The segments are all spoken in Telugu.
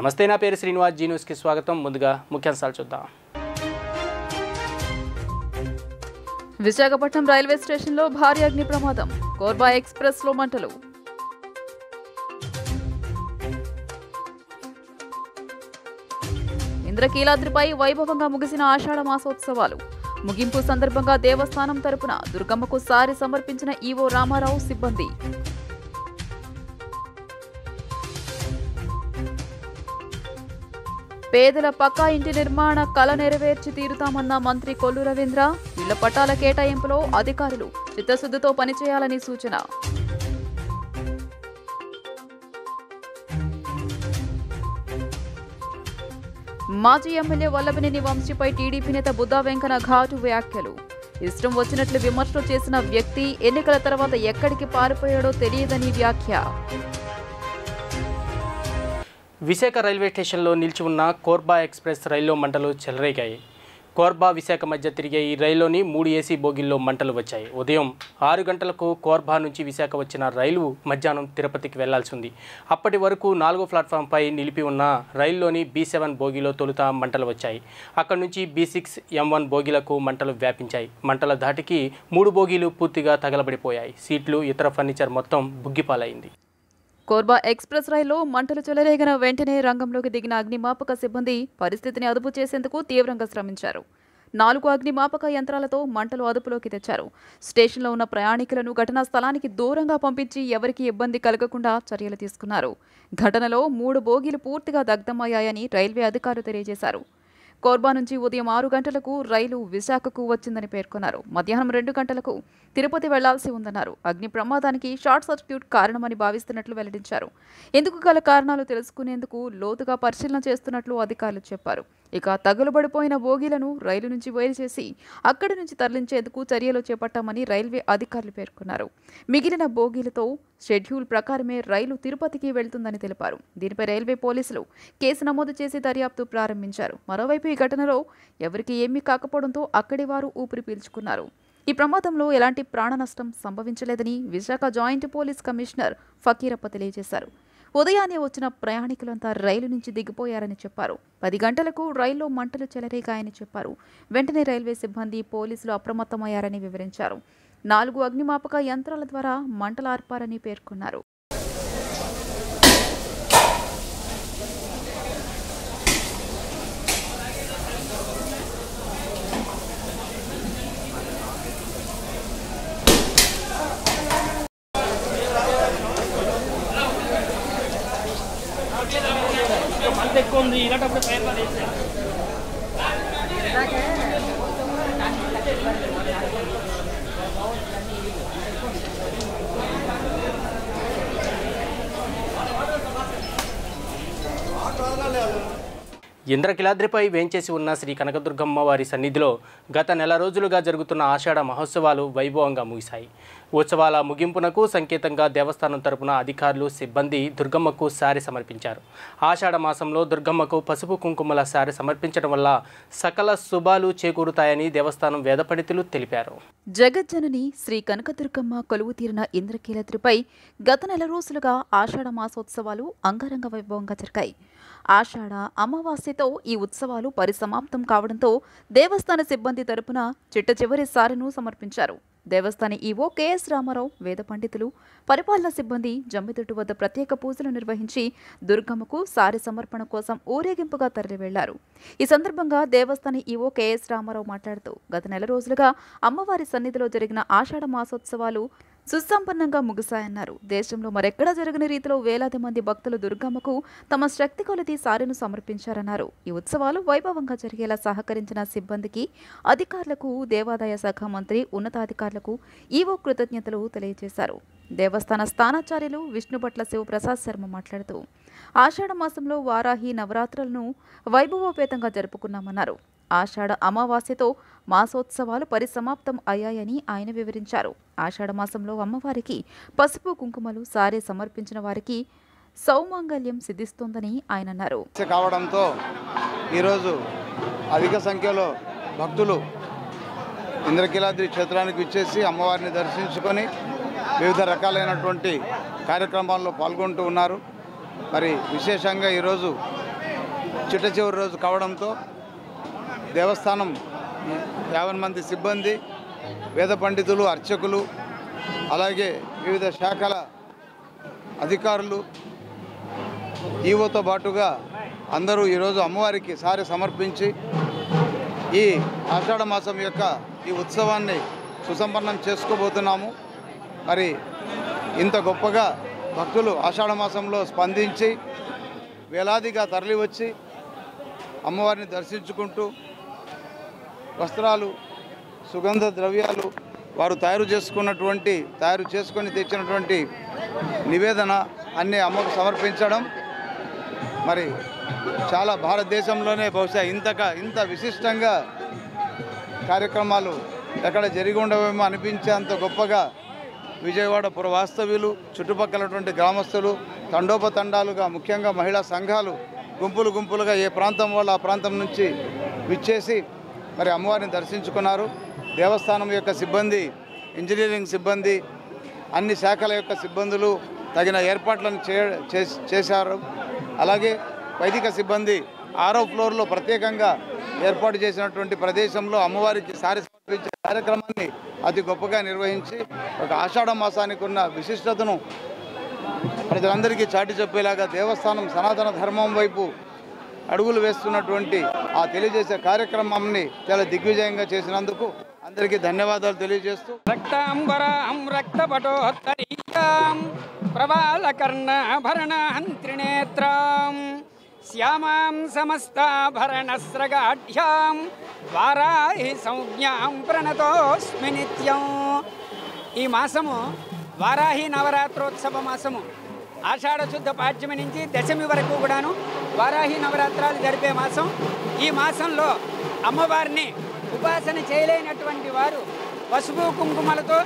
నమస్తే, నా పేరు శ్రీనివాస్. జీ న్యూస్కి స్వాగతం. ముందుగా ముఖ్యాంశాలు చూద్దాం. విశాఖపట్నం రైల్వే స్టేషన్లో భారీ అగ్ని ప్రమాదం. కోర్బా ఎక్స్ప్రెస్లో మంటలు. ఇంద్రకీలాద్రిపై వైభవంగా ముగిసిన ఆషాఢ మాసోత్సవాలు. ముగింపు సందర్భంగా దేవస్థానం తరపున దుర్గమ్మకు సారి సమర్పించిన ఈవో రామారావు సిబ్బంది. పేదల పక్కా ఇంటి నిర్మాణ కల నెరవేర్చి తీరుతామన్న మంత్రి కొల్లు రవీంద్ర. ఇళ్ల పట్టాల కేటాయింపులో అధికారులు చిత్తశుద్ధితో పనిచేయాలని సూచన. మాజీ ఎమ్మెల్యే వల్లభనేని వంశీపై టీడీపీ నేత బుద్దా వెంకన్న ఘాటు వ్యాఖ్యలు. ఇష్టం వచ్చినట్లు విమర్శలు చేసిన వ్యక్తి ఎన్నికల తర్వాత ఎక్కడికి పారిపోయాడో తెలియదని వ్యాఖ్య. విశాఖ రైల్వే స్టేషన్లో నిలిచి ఉన్న కోర్బా ఎక్స్ప్రెస్ రైల్లో మంటలు చెలరేగాయి. కోర్బా విశాఖ మధ్య తిరిగే ఈ రైల్లోని 3 ఏసీ బోగీల్లో మంటలు వచ్చాయి. ఉదయం 6 గంటలకు కోర్బా నుంచి విశాఖ వచ్చిన రైలు మధ్యాహ్నం తిరుపతికి వెళ్లాల్సి ఉంది. అప్పటి వరకు 4వ ప్లాట్ఫామ్పై నిలిపి ఉన్న రైల్లోని B7 బోగీలో తొలుత మంటలు వచ్చాయి. అక్కడి నుంచి B6, M1 బోగీలకు మంటలు వ్యాపించాయి. మంటల ధాటికి 3 బోగీలు పూర్తిగా తగలబడిపోయాయి. సీట్లు, ఇతర ఫర్నిచర్ మొత్తం బుగ్గిపాలైంది. కోర్బా ఎక్స్ప్రెస్ రైల్లో మంటలు చెలరేగిన వెంటనే రంగంలోకి దిగిన అగ్నిమాపక సిబ్బంది పరిస్థితిని అదుపు చేసేందుకు తీవ్రంగా శ్రమించారు. 4 అగ్నిమాపక యంత్రాలతో మంటలు అదుపులోకి తెచ్చారు. స్టేషన్లో ఉన్న ప్రయాణికులను ఘటనా స్థలానికి దూరంగా పంపించి ఎవరికీ ఇబ్బంది కలగకుండా చర్యలు తీసుకున్నారు. ఘటనలో 3 బోగీలు పూర్తిగా దగ్ధమయ్యాయని రైల్వే అధికారులు తెలియజేశారు. కోర్బా నుంచి ఉదయం 6 గంటలకు రైలు విశాఖకు వచ్చిందని పేర్కొన్నారు. మధ్యాహ్నం 2 గంటలకు తిరుపతి వెళ్లాల్సి ఉందన్నారు. అగ్ని ప్రమాదానికి షార్ట్ సర్క్యూట్ కారణమని భావిస్తున్నట్లు వెల్లడించారు. ఇందుకు గల కారణాలు తెలుసుకునేందుకు లోతుగా పరిశీలన చేస్తున్నట్లు అధికారులు చెప్పారు. ఇక తగులుబడిపోయిన బోగీలను రైలు నుంచి వేరు చేసి అక్కడి నుంచి తరలించేందుకు చర్యలు చేపట్టామని రైల్వే అధికారులు పేర్కొన్నారు. మిగిలిన బోగీలతో షెడ్యూల్ ప్రకారమే రైలు తిరుపతికి వెళ్తుందని తెలిపారు. దీనిపై రైల్వే పోలీసులు కేసు నమోదు చేసి దర్యాప్తు ప్రారంభించారు. మరోవైపు ఈ ఘటనలో ఎవరికీ ఏమీ కాకపోవడంతో అక్కడి వారు ఊపిరి పీల్చుకున్నారు. ఈ ప్రమాదంలో ఎలాంటి ప్రాణ నష్టం సంభవించలేదని Visakha joint police commissioner Fakirappa తెలియజేశారు. ఉదయాన్నే వచ్చిన ప్రయాణికులంతా రైలు నుంచి దిగిపోయారని చెప్పారు. 10 గంటలకు రైల్లో మంటలు చెలరేగాయని చెప్పారు. వెంటనే రైల్వే సిబ్బంది, పోలీసులు అప్రమత్తమయ్యారని వివరించారు. 4 అగ్నిమాపక యంత్రాల ద్వారా మంటలు ఆర్పారని పేర్కొన్నారు. ఇంద్రకీలాద్రిపై వేంచేసి ఉన్న శ్రీ కనకదుర్గమ్మ వారి సన్నిధిలో గత నెల రోజులుగా జరుగుతున్న ఆషాఢ మహోత్సవాలు వైభవంగా ముగిశాయి. ఉత్సవాల ముగింపునకు సంకేతంగా దేవస్థానం తరపున అధికారులు, సిబ్బంది దుర్గమ్మకు సారి సమర్పించారు. ఆషాఢ మాసంలో దుర్గమ్మకు పసుపు కుంకుమల సారి సమర్పించడం వల్ల సకల శుభాలు చేకూరుతాయని దేవస్థానం వేద పండితులు తెలిపారు. జగజ్జనని శ్రీ కనకదుర్గమ్మ కొలువు తీరిన ఇంద్రకీలాద్రిపై గత నెల రోజులుగా ఆషాఢ మాసోత్సవాలు అంగరంగ వైభవంగా జరిగాయి. ఆషాఢ అమావాస్యతో ఈ ఉత్సవాలు పరిసమాప్తం కావడంతో దేవస్థాన సిబ్బంది తరపున చిట్ట చివరి సారిను సమర్పించారు. దేవస్థాన ఈవో కెఎస్ రామారావు, వేద పండితులు, పరిపాలనా సిబ్బంది జమ్మిదొట్టు వద్ద ప్రత్యేక పూజలు నిర్వహించి దుర్గమ్మకు సారి సమర్పణ కోసం ఊరేగింపుగా తరలి వెళ్లారు. ఈ సందర్భంగా దేవస్థాన ఈవో కెఎస్ రామారావు మాట్లాడుతూ గత నెల రోజులుగా అమ్మవారి సన్నిధిలో జరిగిన ఆషాఢ మాసోత్సవాలు సుసంపన్నంగా ముగిశాయన్నారు. దేశంలో మరెక్కడా జరగని రీతిలో వేలాది మంది భక్తులు దుర్గమ్మకు తమ శక్తి కొలది సారెను సమర్పించారన్నారు. ఈ ఉత్సవాలు వైభవంగా జరిగేలా సహకరించిన సిబ్బందికి, అధికారులకు, దేవాదాయ శాఖ మంత్రి, ఉన్నతాధికారులకు ఈవో కృతజ్ఞతలు తెలియజేశారు. దేవస్థాన స్థానాచార్యులు విష్ణుభట్ల శివప్రసాద్ శర్మ మాట్లాడుతూ ఆషాఢ మాసంలో వారాహి నవరాత్రులను వైభవోపేతంగా జరుపుకున్నామన్నారు. ఆషాఢ అమావాస్యతో మాసోత్సవాలు పరిసమాప్తం అయ్యాయని ఆయన వివరించారు. ఆషాఢ మాసంలో అమ్మవారికి పసుపు కుంకుమలు సారే సమర్పించిన వారికి సౌమంగళ్యం సిద్ధిస్తోందని ఆయన అన్నారు. కావడంతో ఈరోజు అధిక సంఖ్యలో భక్తులు ఇంద్రకీలాద్రి క్షేత్రానికి విచ్చేసి అమ్మవారిని దర్శించుకొని వివిధ రకాలైనటువంటి కార్యక్రమాల్లో పాల్గొంటూ ఉన్నారు. మరి విశేషంగా ఈరోజు చిట్ట చివరి రోజు కావడంతో దేవస్థానం 50 మంది సిబ్బంది, వేద పండితులు, అర్చకులు, అలాగే వివిధ శాఖల అధికారులు, ఈవోతో పాటుగా అందరూ ఈరోజు అమ్మవారికి సారి సమర్పించి ఈ ఆషాఢ మాసం యొక్క ఈ ఉత్సవాన్ని సుసంపన్నం చేసుకోబోతున్నాము. మరి ఇంత గొప్పగా భక్తులు ఆషాఢ మాసంలో స్పందించి వేలాదిగా తరలివచ్చి అమ్మవారిని దర్శించుకుంటూ వస్త్రాలు, సుగంధ ద్రవ్యాలు, వారు తయారు చేసుకొని తెచ్చినటువంటి నివేదన అన్నీ అమ్మకు సమర్పించడం మరి చాలా భారతదేశంలోనే బహుశా ఇంత విశిష్టంగా కార్యక్రమాలు ఎక్కడ జరిగి ఉండవేమో అనిపించేంత గొప్పగా విజయవాడ పురవాస్తవ్యులు, చుట్టుపక్కలటువంటి గ్రామస్తులు తండోపతండాలుగా, ముఖ్యంగా మహిళా సంఘాలు గుంపులుగా ఏ ప్రాంతం వాళ్ళు ఆ ప్రాంతం నుంచి విచ్చేసి మరి అమ్మవారిని దర్శించుకున్నారు. దేవస్థానం యొక్క సిబ్బంది, ఇంజనీరింగ్ సిబ్బంది, అన్ని శాఖల యొక్క సిబ్బందులు తగిన ఏర్పాట్లను చేశారు. అలాగే వైదిక సిబ్బంది 6వ ఫ్లోర్లో ప్రత్యేకంగా ఏర్పాటు చేసినటువంటి ప్రదేశంలో అమ్మవారికి సారి సమర్పించే కార్యక్రమాన్ని అతి గొప్పగా నిర్వహించి ఒక ఆషాఢ మాసానికి ఉన్న విశిష్టతను ప్రజలందరికీ చాటి చెప్పేలాగా దేవస్థానం సనాతన ధర్మం వైపు అడుగులు వేస్తున్నటువంటి ఆ తెలియజేసే కార్యక్రమాన్ని చాలా దిగ్విజయంగా చేసినందుకు అందరికీ ధన్యవాదాలు తెలియజేస్తూ రక్తాంబరాం రక్తపటోత్తరీయాం ప్రవాళకర్ణాభరణాం త్రినేత్రాం శ్యామాం సమస్తాభరణస్రగాఢ్యాం వారాహి సంజ్ఞాం ప్రణతోస్మి నిత్యం. ఈ మాసము వారాహి నవరాత్రోత్సవ మాసము. ఆషాఢ శుద్ధ పాడ్యమి నుంచి దశమి వరకు కూడాను వారాహి నవరాత్రాలు జరిపే మాసం. ఈ మాసంలో అమ్మవారిని ఉపాసన చేయలేనటువంటి వారు పసుపు కుంకుమలతో,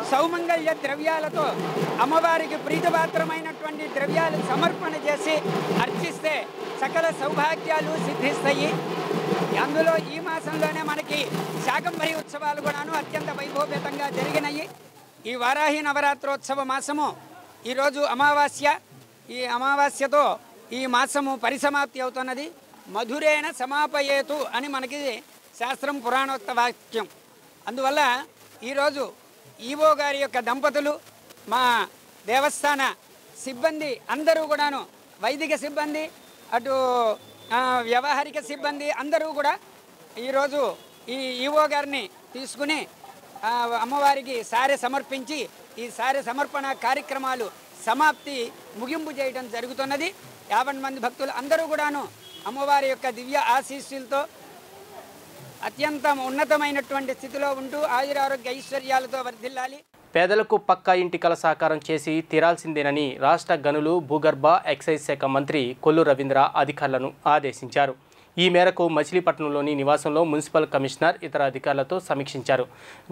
సౌమంగళ్య ద్రవ్యాలతో అమ్మవారికి ప్రీతిపాత్రమైనటువంటి ద్రవ్యాలు సమర్పణ చేసి అర్చిస్తే సకల సౌభాగ్యాలు సిద్ధిస్తాయి. అందులో ఈ మాసంలోనే మనకి శాకంభరి ఉత్సవాలు కూడాను అత్యంత వైభవపేతంగా జరిగినాయి. ఈ వారాహి నవరాత్రోత్సవ మాసము ఈరోజు అమావాస్య. ఈ అమావాస్యతో ఈ మాసము పరిసమాప్తి అవుతున్నది. మధురేణ సమాపయేతు అని మనకి శాస్త్రం, పురాణోక్త వాక్యం. అందువల్ల ఈరోజు ఈవో గారి యొక్క దంపతులు, మా దేవస్థాన సిబ్బంది అందరూ కూడాను, వైదిక సిబ్బంది, అటు వ్యవహారిక సిబ్బంది అందరూ కూడా ఈరోజు ఈ ఈవో గారిని తీసుకుని అమ్మవారికి సారె సమర్పించి ఈ సారె సమర్పణ కార్యక్రమాలు సమాప్తి ముగింపు చేయడం జరుగుతున్నది. 50 మంది భక్తులు అందరూ కూడాను అమ్మవారి యొక్క దివ్య ఆశీస్సులతో అత్యంత ఉన్నతమైనటువంటి స్థితిలో ఉంటూ ఆయురారోగ్య ఐశ్వర్యాలతో వర్ధిల్లాలి. పేదలకు పక్కా ఇంటి కల సాకారం చేసి తీరాల్సిందేనని రాష్ట్ర గనులు, భూగర్భ, ఎక్సైజ్ శాఖ మంత్రి కొల్లు రవీంద్ర అధికారులను ఆదేశించారు. ఈ మేరకు మచిలీపట్నంలోని నివాసంలో మున్సిపల్ కమిషనర్ ఇతర అధికారులతో సమీక్షించారు.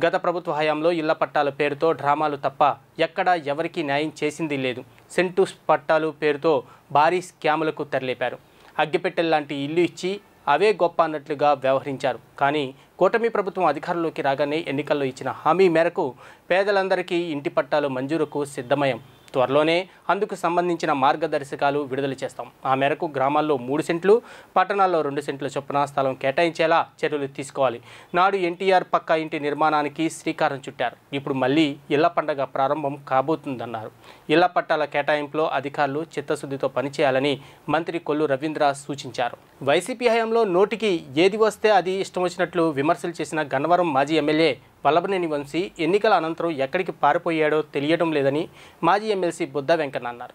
గత ప్రభుత్వ హయాంలో ఇళ్ల పట్టాల పేరుతో డ్రామాలు తప్ప ఎక్కడా ఎవరికీ న్యాయం చేసింది లేదు. సెంటు పట్టాలు పేరుతో భారీ స్కాములకు తెరలేపారు. అగ్గిపెట్టెల్లాంటి ఇల్లు ఇచ్చి అవే గొప్ప అన్నట్లుగా వ్యవహరించారు. కానీ కూటమి ప్రభుత్వం అధికారంలోకి రాగానే ఎన్నికల్లో ఇచ్చిన హామీ మేరకు పేదలందరికీ ఇంటి పట్టాలు మంజూరుకు సిద్ధమయ్యాం. త్వరలోనే అందుకు సంబంధించిన మార్గదర్శకాలు విడుదల చేస్తాం. ఆ మేరకు గ్రామాల్లో 3 సెంట్లు, పట్టణాల్లో 2 సెంట్ల చొప్పున స్థలం కేటాయించేలా చర్యలు తీసుకోవాలి. నాడు ఎన్టీఆర్ పక్కా ఇంటి నిర్మాణానికి శ్రీకారం చుట్టారు. ఇప్పుడు మళ్ళీ ఇళ్ల పండగ ప్రారంభం కాబోతుందన్నారు. ఇళ్ల పట్టాల కేటాయింపులో అధికారులు చిత్తశుద్ధితో పనిచేయాలని మంత్రి కొల్లు రవీంద్ర సూచించారు. వైసీపీ హయాంలో నోటికి ఏది వస్తే అది ఇష్టం వచ్చినట్లు విమర్శలు చేసిన గన్నవరం మాజీ ఎమ్మెల్యే వల్లభనేని వంశీ ఎన్నికల అనంతరం ఎక్కడికి పారిపోయాడో తెలియడం లేదని మాజీ ఎమ్మెల్సీ బుద్ధ వెంకన్న అన్నారు.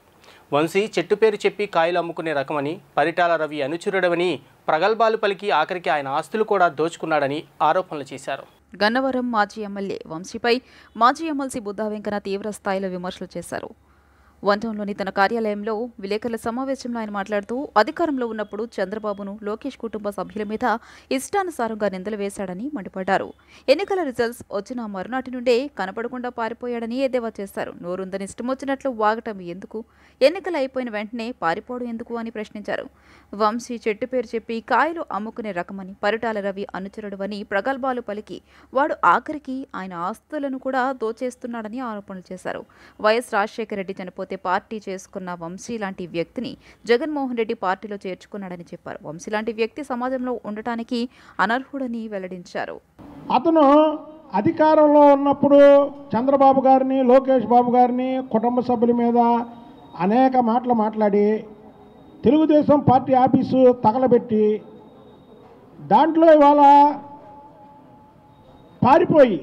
వంశీ చెట్టు పేరు చెప్పి కాయలు అమ్ముకునే రకమని, పరిటాల రవి అనుచరుడవని ప్రగల్భాలు పలికి ఆఖరికి ఆయన ఆస్తులు కూడా దోచుకున్నాడని ఆరోపణలు చేశారు. గన్నవరం మాజీ ఎమ్మెల్యే వంశీపై మాజీ ఎమ్మెల్సీ బుద్ధ వెంకన్న తీవ్ర స్థాయిలో విమర్శలు చేశారు. వన్టౌన్లోని తన కార్యాలయంలో విలేకరుల సమావేశంలో ఆయన మాట్లాడుతూ అధికారంలో ఉన్నప్పుడు చంద్రబాబును, లోకేష్ కుటుంబ సభ్యుల మీద ఇష్టానుసారంగా నిందలు వేశాడని మండిపడ్డారు. ఎన్నికల రిజల్ట్స్ వచ్చిన మరునాటి నుండే కనపడకుండా పారిపోయాడని ఎద్దేవా చేశారు. నోరుందని ఇష్టం వచ్చినట్లు వాగటం ఎందుకు, ఎన్నికలు అయిపోయిన వెంటనే పారిపోవడం ఎందుకు అని ప్రశ్నించారు. వంశీ చెట్టు పేరు చెప్పి కాయలు అమ్ముకునే రకమని, పరిటాల రవి అనుచరుడవని ప్రగల్భాలు పలికి వాడు ఆఖరికి ఆయన ఆస్తులను కూడా దోచేస్తున్నాడని ఆరోపణలు చేశారు. వైఎస్ రాజశేఖర రెడ్డి చనిపోతే అయితే పార్టీ చేసుకున్న వంశీ లాంటి వ్యక్తిని జగన్మోహన్ రెడ్డి పార్టీలో చేర్చుకున్నాడని చెప్పారు. వంశీ లాంటి వ్యక్తి సమాజంలో ఉండటానికి అనర్హుడని వెల్లడించారు. అతను అధికారంలో ఉన్నప్పుడు చంద్రబాబు గారిని, లోకేష్ బాబు గారిని, కుటుంబ సభ్యుల మీద అనేక మాటలు మాట్లాడి తెలుగుదేశం పార్టీ ఆఫీసు తగలబెట్టి దాంట్లో ఇవాళ పారిపోయి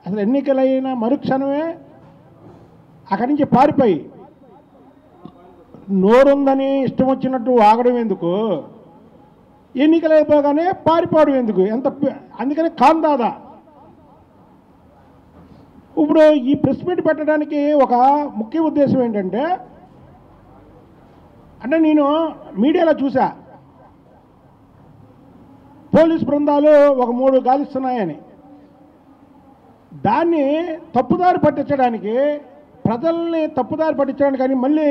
అసలు ఎన్నికలైన మరుక్షణమే అక్కడి నుంచి పారిపోయి నోరుందని ఇష్టం వచ్చినట్టు ఆగడం ఎందుకు, ఎన్నికలు అయిపోగానే పారిపోవడం ఎందుకు, అందుకని కాందాదా. ఇప్పుడు ఈ ప్రెస్ మీట్ పెట్టడానికి ఒక ముఖ్య ఉద్దేశం ఏంటంటే, అంటే నేను మీడియాలో చూసా పోలీస్ బృందాలు ఒక 3 గాలిస్తున్నాయని, దాన్ని తప్పుదారి పట్టించడానికి, ప్రజల్ని తప్పుదారి పట్టించడానికి అని మళ్ళీ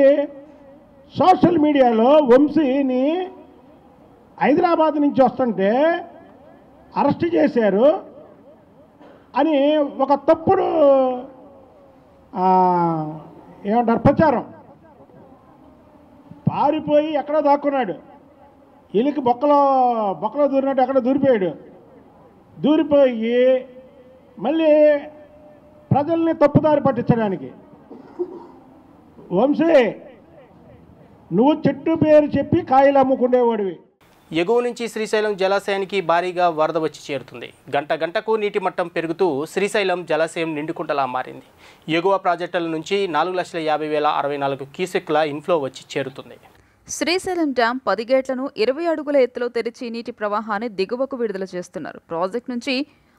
సోషల్ మీడియాలో వంశీని హైదరాబాద్ నుంచి వస్తుంటే అరెస్ట్ చేశారు అని ఒక తప్పుడు ఏమంటారు ప్రచారం. పారిపోయి ఎక్కడో దాక్కున్నాడు, ఎలికి బొక్కలో దూరినట్టు ఎక్కడో దూరిపోయి మళ్ళీ ప్రజల్ని తప్పుదారి పట్టించడానికి. వంశీ, నువ్వు చెట్టు పేరు చెప్పి కాయలు అమ్ముకునేవాడివి. ఎగువ నుంచి శ్రీశైలం జలాశయానికి భారీగా వరద వచ్చి చేరుతుంది. గంటకు నీటి మట్టం పెరుగుతూ శ్రీశైలం జలాశయం నిండుకుంటలా మారింది. ఎగువ ప్రాజెక్టుల నుంచి 4,50,064 క్యూసెక్ల ఇన్ఫ్లో వచ్చి చేరుతుంది. శ్రీశైలం డ్యాం 10 గేట్లను 20 అడుగుల ఎత్తులో తెరిచి నీటి ప్రవాహాన్ని దిగువకు విడుదల చేస్తున్నారు. ప్రాజెక్టు నుంచి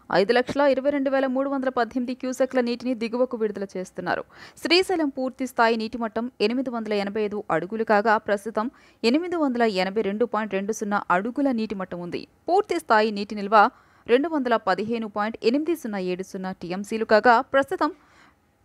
5,22,318 క్యూసెక్ల నీటిని దిగువకు విడుదల చేస్తున్నారు. శ్రీశైలం పూర్తి స్థాయి నీటి మట్టం 885 అడుగులు కాగా ప్రస్తుతం 882.20 అడుగుల నీటి మట్టం ఉంది. పూర్తి స్థాయి నీటి నిల్వ 215.8070 టీఎంసీలు కాగా ప్రస్తుతం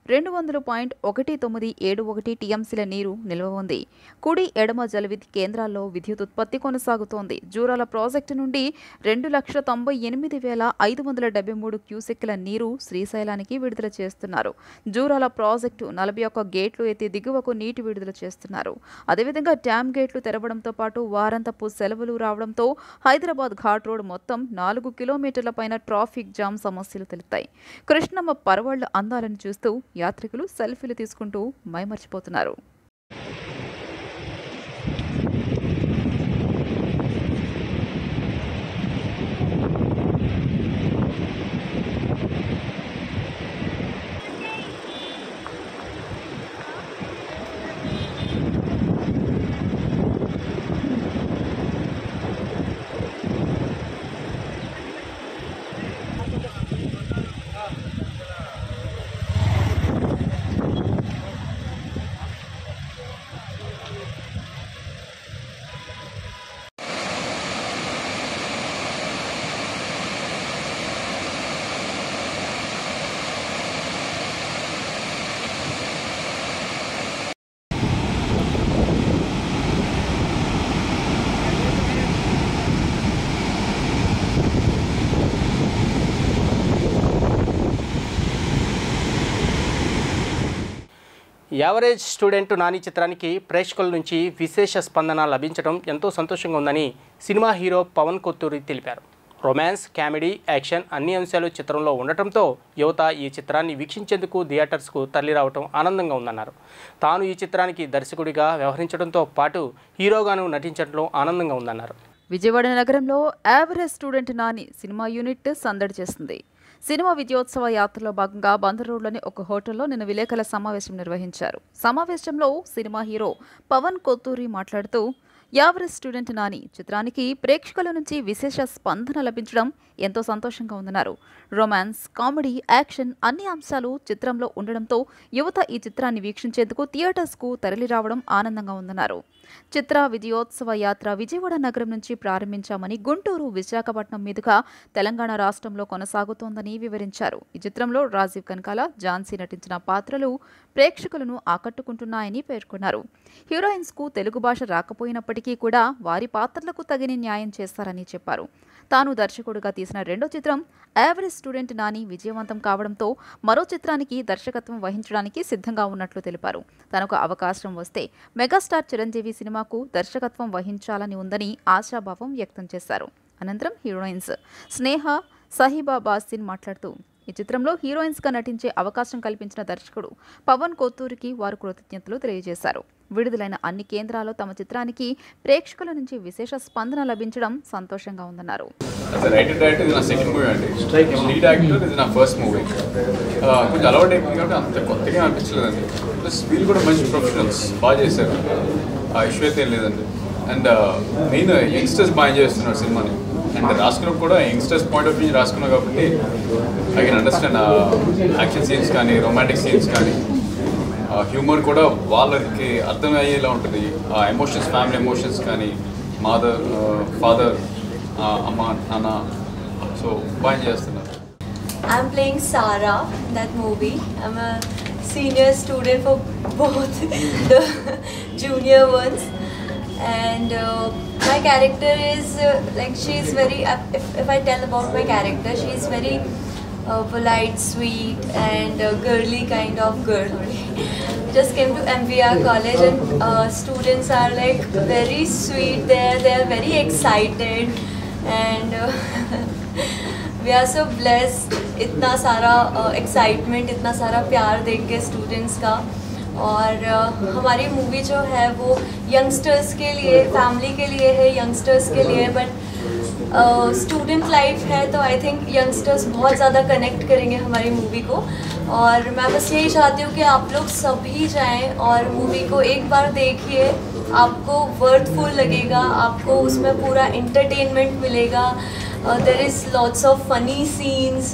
200.1971 టీఎంసీల నీరు నిల్వ ఉంది. కుడి ఎడమ జలవిద్యుత్ కేంద్రాల్లో విద్యుత్ ఉత్పత్తి కొనసాగుతోంది. జూరాల ప్రాజెక్టు నుండి 2,98,573 క్యూసెక్ల నీరు శ్రీశైలానికి విడుదల చేస్తున్నారు. జూరాల ప్రాజెక్టు 41 గేట్లు ఎత్తి దిగువకు నీటి విడుదల చేస్తున్నారు. అదేవిధంగా డ్యాం గేట్లు తెరవడంతో పాటు వారాంతపు సెలవులు రావడంతో హైదరాబాద్ ఘాట్ రోడ్ మొత్తం 4 కిలోమీటర్ల పైన ట్రాఫిక్ జామ్ సమస్యలు తలెత్తాయి. కృష్ణమ్మ పరవళ్ల అందాలను చూస్తూ యాత్రికులు సెల్ఫీలు తీసుకుంటూ మైమర్చిపోతున్నారు. యావరేజ్ స్టూడెంట్ నాని చిత్రానికి ప్రేక్షకుల నుంచి విశేష స్పందన లభించడం ఎంతో సంతోషంగా ఉందని సినిమా హీరో పవన్ కొత్తూరి తెలిపారు. రొమాన్స్, కామెడీ, యాక్షన్ అన్ని అంశాలు చిత్రంలో ఉండటంతో యువత ఈ చిత్రాన్ని వీక్షించేందుకు థియేటర్స్కు తరలిరావడం ఆనందంగా ఉందన్నారు. తాను ఈ చిత్రానికి దర్శకుడిగా వ్యవహరించడంతో పాటు హీరోగాను నటించడంలో ఆనందంగా ఉందన్నారు. విజయవాడ నగరంలో average student Nani cinema unit సందడి చేస్తుంది. సినిమా విజయోత్సవ యాత్రలో భాగంగా బందర్ రోడ్లోని ఒక హోటల్లో నిన్న విలేకరుల సమావేశం నిర్వహించారు. సమావేశంలో సినిమా హీరో పవన్ కొత్తూరి మాట్లాడుతూ యావరేజ్ స్టూడెంట్ నాని చిత్రానికి ప్రేక్షకుల నుంచి విశేష స్పందన లభించడం ఎంతో సంతోషంగా ఉందన్నారు. రొమాన్స్, కామెడీ, యాక్షన్ అన్ని అంశాలు చిత్రంలో ఉండడంతో యువత ఈ చిత్రాన్ని వీక్షించేందుకు థియేటర్స్కు తరలి రావడం ఆనందంగా ఉందన్నారు. చిత్ర విజయోత్సవ యాత్ర విజయవాడ నగరం నుంచి ప్రారంభించామని, గుంటూరు, విశాఖపట్నం మీదుగా తెలంగాణ రాష్ట్రంలో కొనసాగుతోందని వివరించారు. ఈ చిత్రంలో రాజీవ్ కనకాల, ఝాన్సీ నటించిన పాత్రలు ప్రేక్షకులను ఆకట్టుకుంటున్నాయని పేర్కొన్నారు. హీరోయిన్స్కు తెలుగు భాష రాకపోయినప్పటికీ ఉన్నప్పటికీ కూడా వారి పాత్రలకు తగిన న్యాయం చేస్తారని చెప్పారు. తాను దర్శకుడిగా తీసిన రెండో చిత్రం యావరేజ్ స్టూడెంట్ నాని విజయవంతం కావడంతో మరో చిత్రానికి దర్శకత్వం వహించడానికి సిద్ధంగా ఉన్నట్లు తెలిపారు. తనకు అవకాశం వస్తే మెగాస్టార్ చిరంజీవి సినిమాకు దర్శకత్వం వహించాలని ఉందని ఆశాభావం వ్యక్తం చేశారు. అనంతరం హీరోయిన్స్ స్నేహ, సహిబా బాసిన్ మాట్లాడుతూ ఈ చిత్రంలో హీరోయిన్స్గా నటించే అవకాశం కల్పించిన దర్శకుడు పవన్ కొత్తూరికి వారు కృతజ్ఞతలు తెలియజేశారు. విడుదలైన అన్ని కేంద్రాల్లో తమ చిత్రానికి ప్రేక్షకుల నుంచి విశేష స్పందన లభించడం సంతోషంగా ఉందన్నారు. కొంచెం అలవాటు అయిపోయింది కాబట్టి అంత కొత్తగా అనిపించలేదండి. ప్లస్ వీళ్ళు కూడా మంచి ప్రొఫెషనల్స్ బాగా చేశారు, ఇష్యూతే ఏం లేదండి. అండ్ మెయిన్ యంగ్స్టర్స్ బాగా ఎంజాయ్ చేస్తున్నారు సినిమాని. అండ్ రాసుకున్నప్పుడు కూడా యంగ్స్టర్స్ పాయింట్ ఆఫ్ వ్యూ రాసుకున్నాం కాబట్టి I can understand action scenes కానీ, రొమాంటిక్ సీన్స్ కానీ, హ్యూమర్ కూడా వాళ్ళకి అర్థమయ్యేలా ఉంటుంది. ఎమోషన్స్, ఫ్యామిలీ ఎమోషన్స్ కానీ, మదర్, ఫాదర్, అమ్మ, నాన్న, సో బాగా చేస్తున్నారు. I'm playing Sara in that movie. I'm a senior student for both the junior ones, and my character is like she's very. If I tell about my character, she's very polite, sweet, and girly kind of girl. Just came to MVR college, and students are like very sweet. They're very excited, and we are so blessed. इतना सारा एक्साइटमेंट, इतना सारा प्यार देख के स्टूडेंट्स का. और हमारी मूवी जो है वो यंगस्टर्स के लिए, फैमिली के लिए है, यंगस्टर्स के लिए. बट स्टूडेंट लाइफ है तो आई थिंक यंगस्टर्स बहुत ज़्यादा कनेक्ट करेंगे हमारी मूवी को. और मैं बस यही चाहती हूँ कि आप लोग सभी जाएं और मूवी को एक बार देखिए. आपको वर्थफुल लगेगा, आपको उसमें पूरा इंटरटेनमेंट मिलेगा. There is lots of funny scenes,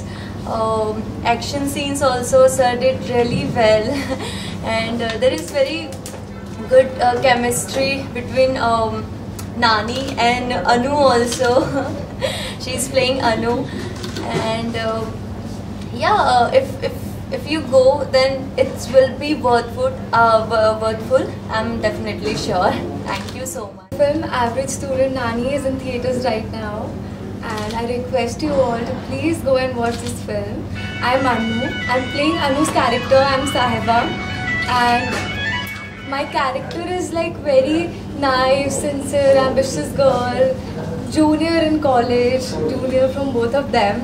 action scenes also. Sir did really well, and there is very good chemistry between Nani and Anu also. She's playing Anu, and if you go, then it will be worthful. I'm definitely sure. Thank you so much. Film Average Student Nani is in theaters right now, and I request you all to please go and watch this film. I'm Anu. I'm playing Anu's character. I'm Sahiba, and my character is like very nice, sincere, ambitious girl, junior in college, junior from both of them.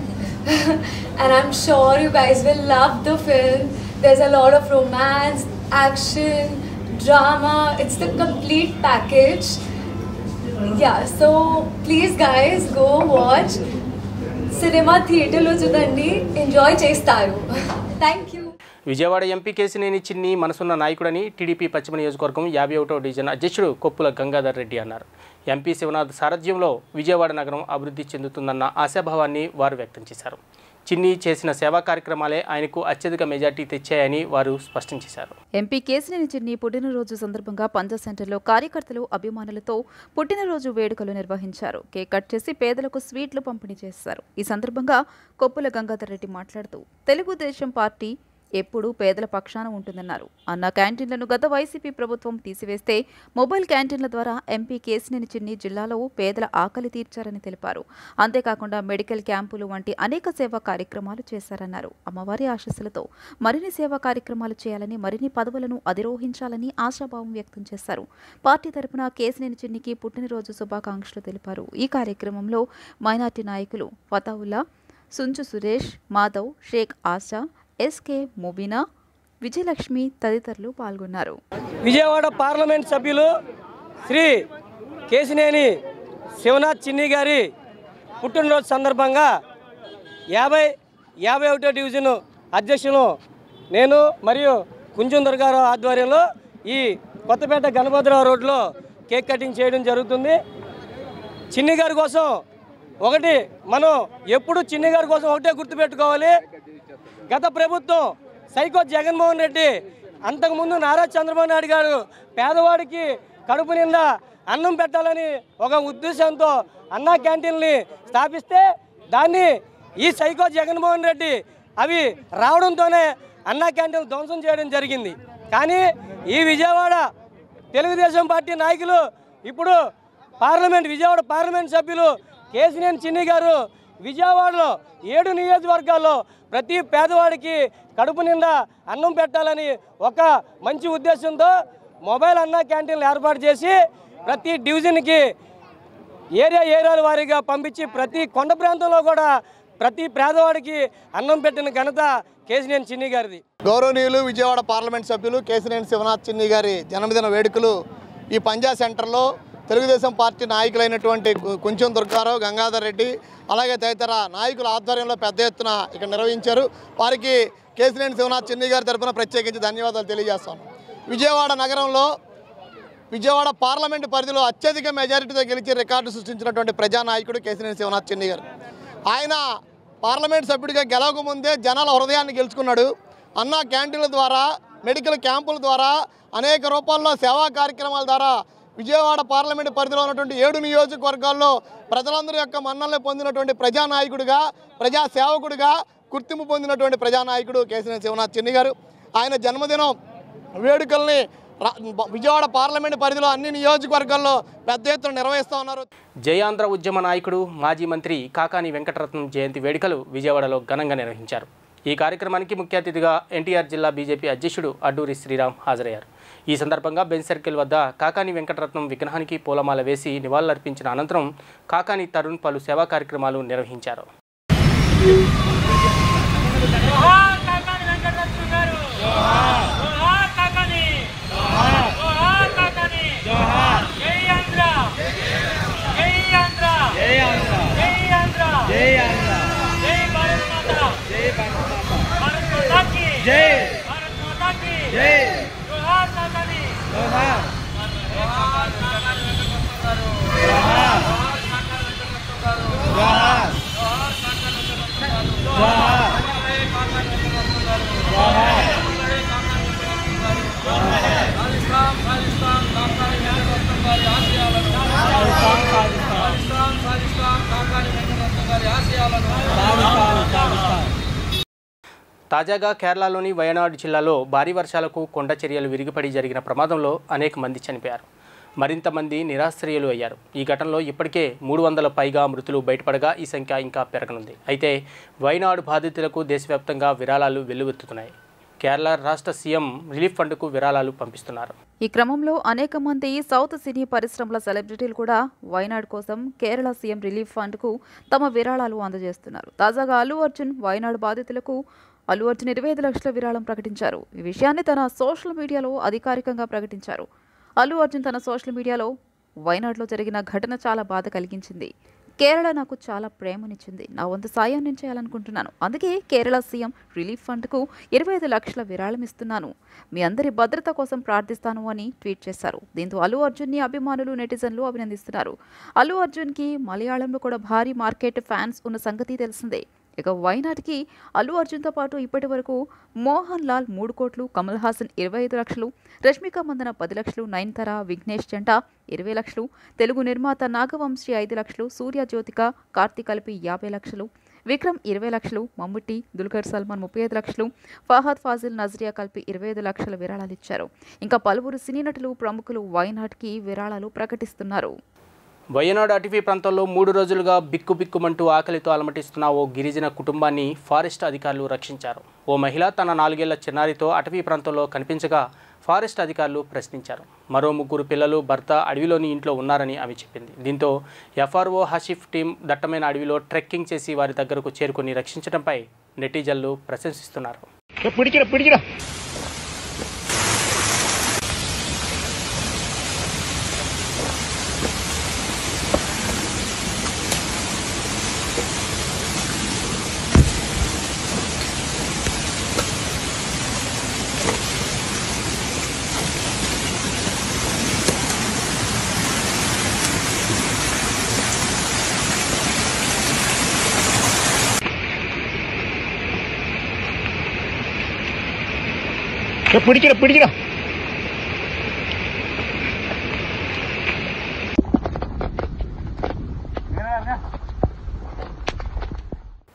And I'm sure you guys will love the film. There's a lot of romance, action, drama. It's the complete package. Yeah, so please guys go watch. Cinema theater lo chudandi, enjoy chestaru. Thank you. Vijayawada MP Kesineni చిన్ని మనసున్న నాయకుడని టీడీపీ పశ్చిమ నియోజకవర్గం 51వ డివిజన్ అధ్యక్షుడు కొప్పుల గంగాధర్ రెడ్డి అన్నారు. ఎంపీ శివనాథ్ సారథ్యంలో విజయవాడ నగరం అభివృద్ధి చెందుతుందన్న ఆశాభావాన్ని వారు వ్యక్తం చేశారు. చిన్ని చేసిన సేవా కార్యక్రమాలే ఆయనకు అత్యధిక మెజార్టీ తెచ్చాయని వారు స్పష్టం చేశారు. ఎంపీ కేసినేని చిన్ని పుట్టినరోజు సందర్భంగా పంజా సెంటర్లో కార్యకర్తలు, అభిమానులతో పుట్టినరోజు వేడుకలు నిర్వహించారు. కేక్ కట్ చేసి పేదలకు స్వీట్లు పంపిణీ చేశారు. ఈ సందర్భంగా కొప్పుల గంగాధర్ రెడ్డి మాట్లాడుతూ తెలుగుదేశం పార్టీ ఎప్పుడూ పేదల పక్షాన ఉంటుందన్నారు. అన్న క్యాంటీన్లను గత వైసీపీ ప్రభుత్వం తీసివేస్తే మొబైల్ క్యాంటీన్ల ద్వారా ఎంపీ కేసినేని చిన్ని జిల్లాలో పేదల ఆకలి తీర్చారని తెలిపారు. అంతేకాకుండా మెడికల్ క్యాంపులు వంటి అనేక సేవా కార్యక్రమాలు చేశారన్నారు. అమ్మవారి ఆశీస్సులతో మరిన్ని సేవా కార్యక్రమాలు చేయాలని, మరిన్ని పదవులను అధిరోహించాలని ఆశాభావం వ్యక్తం చేశారు. పార్టీ తరపున కేసినేని చిన్నికి పుట్టినరోజు శుభాకాంక్షలు తెలిపారు. ఈ కార్యక్రమంలో మైనార్టీ నాయకులు ఫతావుల్లా, సుంచు సురేష్, మాధవ్, షేక్ ఆశా, ఎస్కే ముబీనా, విజయలక్ష్మి తదితరులు పాల్గొన్నారు. విజయవాడ పార్లమెంట్ సభ్యులు శ్రీ కేసినేని శివనాథ్ చిన్ని గారి పుట్టినరోజు సందర్భంగా 51వ డివిజన్ అధ్యక్షులు నేను మరియు కుంజుందర్ గారు ఆధ్వర్యంలో ఈ కొత్తపేట గణపతిరావు రోడ్లో కేక్ కటింగ్ చేయడం జరుగుతుంది. చిన్ని గారి కోసం ఒకటి మనం ఎప్పుడు చిన్ని గారి కోసం ఒకటే గుర్తుపెట్టుకోవాలి. గత ప్రభుత్వం సైకో జగన్మోహన్ రెడ్డి, అంతకుముందు నారా చంద్రబాబు నాయుడు గారు పేదవాడికి కడుపు నిండా అన్నం పెట్టాలని ఒక ఉద్దేశంతో అన్నా క్యాంటీన్ని స్థాపిస్తే దాన్ని ఈ సైకో జగన్మోహన్ రెడ్డి అవి రావడంతోనే అన్నా క్యాంటీన్లు ధ్వంసం చేయడం జరిగింది. కానీ ఈ విజయవాడ తెలుగుదేశం పార్టీ నాయకులు ఇప్పుడు విజయవాడ పార్లమెంట్ సభ్యులు కేశినేని చిన్ని గారు విజయవాడలో 7 నియోజకవర్గాల్లో ప్రతి పేదవాడికి కడుపు నిండా అన్నం పెట్టాలని ఒక మంచి ఉద్దేశంతో మొబైల్ అన్న క్యాంటీన్లు ఏర్పాటు చేసి ప్రతి డివిజన్కి ఏరియాల వారీగా పంపించి ప్రతి కొండ ప్రాంతంలో కూడా ప్రతి పేదవాడికి అన్నం పెట్టిన ఘనత కేశినేని చిన్ని గారిది. గౌరవనీయులు విజయవాడ పార్లమెంట్ సభ్యులు కేశినేని శివనాథ్ చిన్ని గారి జన్మదిన వేడుకలు ఈ పంజా సెంటర్లో తెలుగుదేశం పార్టీ నాయకులైనటువంటి కుంచెం దుర్గారావు, గంగాధర్ రెడ్డి అలాగే తదితర నాయకుల ఆధ్వర్యంలో పెద్ద ఎత్తున ఇక్కడ నిర్వహించారు. వారికి కేశినేని శివనాథ్ చిన్ని గారి తరఫున ప్రత్యేకించి ధన్యవాదాలు తెలియజేస్తాను. విజయవాడ నగరంలో విజయవాడ పార్లమెంటు పరిధిలో అత్యధిక మెజారిటీతో గెలిచి రికార్డు సృష్టించినటువంటి ప్రజానాయకుడు కేశినేని శివనాథ్ చిన్ని గారు. ఆయన పార్లమెంట్ సభ్యుడిగా గెలవక ముందే జనాల హృదయాన్ని గెలుచుకున్నాడు. అన్నా క్యాంటీన్ల ద్వారా, మెడికల్ క్యాంపుల ద్వారా, అనేక రూపాల్లో సేవా కార్యక్రమాల ద్వారా విజయవాడ పార్లమెంటు పరిధిలో ఉన్నటువంటి 7 నియోజకవర్గాల్లో ప్రజలందరి యొక్క మన్నల్ని పొందినటువంటి ప్రజానాయకుడిగా, ప్రజాసేవకుడిగా గుర్తింపు పొందినటువంటి ప్రజానాయకుడు కేశినేని శివనాథ్ చిన్ని గారు. ఆయన జన్మదినం వేడుకల్ని విజయవాడ పార్లమెంటు పరిధిలో అన్ని నియోజకవర్గాల్లో పెద్ద ఎత్తున నిర్వహిస్తూ ఉన్నారు. జయాంధ్ర ఉద్యమ నాయకుడు మాజీ మంత్రి కాకాని వెంకటరత్నం జయంతి వేడుకలు విజయవాడలో ఘనంగా నిర్వహించారు. ఈ కార్యక్రమానికి ముఖ్య అతిథిగా ఎన్టీఆర్ జిల్లా బీజేపీ అధ్యక్షుడు అడ్డూరి శ్రీరామ్ హాజరయ్యారు. ఈ సందర్భంగా బెంచ్ సర్కిల్ వద్ద కాకాని వెంకటరత్నం విగ్రహానికి పూలమాల వేసి నివాళులర్పించిన అనంతరం కాకాని తరుణ్ పలు సేవా కార్యక్రమాలు నిర్వహించారు. తాజాగా కేరళలోని వయనాడు జిల్లాలో భారీ వర్షాలకు కొండ చర్యలు విరిగిపడి జరిగిన ప్రమాదంలో అనేక మంది చనిపోయారు. మరింత మంది నిరాశ్రయులు అయ్యారు. ఈ ఘటనలో ఇప్పటికే 300 పైగా మృతులు బయటపడగా ఈ సంఖ్య ఇంకా పెరగనుంది. అయితే వయనాడు బాధితులకు దేశవ్యాప్తంగా విరాళాలు వెల్లువెత్తుతున్నాయి. కేరళ రాష్ట్ర సీఎం రిలీఫ్ ఫండ్కు విరాళాలు పంపిస్తున్నారు. ఈ క్రమంలో అనేక మంది సౌత్ సినీ పరిశ్రమల సెలబ్రిటీలు కూడా వయనాడు కోసం కేరళ సీఎం రిలీఫ్ ఫండ్కు తమ విరాళాలు అందజేస్తున్నారు. తాజాగా అల్లు అర్జున్ వయనాడు బాధితులకు 25 లక్షల విరాళం ప్రకటించారు. ఈ విషయాన్ని తన సోషల్ మీడియాలో అధికారికంగా ప్రకటించారు. అల్లు అర్జున్ తన సోషల్ మీడియాలో వయనాడులో జరిగిన ఘటన చాలా బాధ కలిగించింది. కేరళ నాకు చాలా ప్రేమనిచ్చింది. నా వంతు సాయం నేను చేయాలనుకుంటున్నాను. అందుకే కేరళ సీఎం రిలీఫ్ ఫండ్కు 25 లక్షల విరాళం ఇస్తున్నాను. మీ అందరి భద్రత కోసం ప్రార్థిస్తాను అని ట్వీట్ చేశారు. దీంతో అల్లు అర్జున్ని అభిమానులు, నెటిజన్లు అభినందిస్తున్నారు. అల్లు అర్జున్కి మలయాళంలో కూడా భారీ మార్కెట్ ఫ్యాన్స్ ఉన్న సంగతి తెలిసిందే. ఇక వయనాడ్కి అల్లు అర్జున్తో పాటు ఇప్పటి వరకు మోహన్ లాల్ 3 కోట్లు, కమల్ హాసన్ 25 లక్షలు, రష్మిక మందన 10 లక్షలు, నయనతార, విఘ్నేష్ జంట 20 లక్షలు, తెలుగు నిర్మాత నాగవంశీ 5 లక్షలు, సూర్య జ్యోతిక, కార్తీక్ కలిపి 50 లక్షలు, విక్రమ్ 20 లక్షలు, మమ్ముట్టి, దుల్కర్ సల్మాన్ 35 లక్షలు, ఫహద్ ఫాజిల్, నజ్రియా కలిపి 25 లక్షల విరాళాలు ఇచ్చారు. ఇంకా పలువురు సినీ నటులు, ప్రముఖులు వయనాడ్కి విరాళాలు ప్రకటిస్తున్నారు. వయనాడు అటవీ ప్రాంతంలో 3 రోజులుగా బిక్కుబిక్కుమంటూ ఆకలితో అలమటిస్తున్న ఓ గిరిజన కుటుంబాన్ని ఫారెస్ట్ అధికారులు రక్షించారు. ఓ మహిళ తన 4 ఏళ్ల చిన్నారితో అటవీ ప్రాంతంలో కనిపించగా ఫారెస్ట్ అధికారులు ప్రశ్నించారు. మరో 3 పిల్లలు, భర్త అడవిలోని ఇంట్లో ఉన్నారని ఆమె చెప్పింది. దీంతో ఎఫ్ఆర్ఓ హషీఫ్ టీం దట్టమైన అడవిలో ట్రెక్కింగ్ చేసి వారి దగ్గరకు చేరుకుని రక్షించడంపై నెటిజన్లు ప్రశంసిస్తున్నారు. పిడికిరా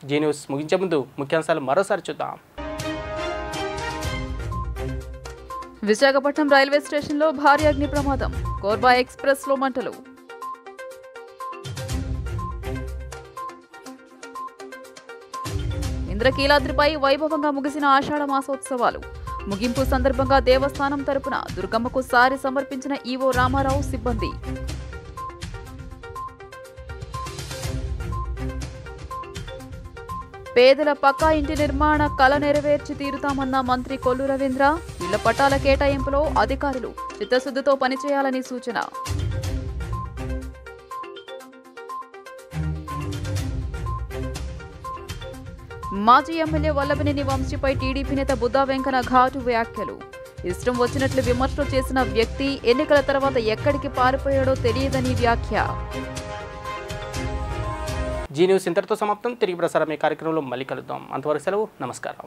జీ న్యూస్ ముగించే ముందు ముఖ్యాంశాలు మరోసారి చూద్దాం. విశాఖపట్నం రైల్వే స్టేషన్లో భారీ అగ్ని ప్రమాదం. కోర్బా ఎక్స్ప్రెస్లో మంటలు. ఇంద్రకీలాద్రిపై వైభవంగా ముగిసిన ఆషాఢ మాసోత్సవాలు. ముగింపు సందర్భంగా దేవస్థానం తరపున దుర్గమ్మకు సారి సమర్పించిన ఈవో రామారావు సిబ్బంది. పేదల పక్కా ఇంటి నిర్మాణ కల నెరవేర్చి తీరుతామన్న మంత్రి కొల్లు రవీంద్ర. ఇళ్ల పట్టాల కేటాయింపులో అధికారులు చిత్తశుద్ధితో పనిచేయాలని సూచన. మాజీ ఎమ్మెల్యే వల్లభనేని వంశీపై టీడీపీ నేత బుద్దా వెంకన్న ఘాటు వ్యాఖ్యలు. ఇష్టం వచ్చినట్లు విమర్శలు చేసిన వ్యక్తి ఎన్నికల తర్వాత ఎక్కడికి పారిపోయాడో తెలియదని వ్యాఖ్య. జీ న్యూస్ ఇంతటితో సమాప్తం. తిరిగి ప్రసారం ఈ కార్యక్రమంలో మళ్ళీ కలుద్దాం. అంతవరకు సెలవు. నమస్కారం.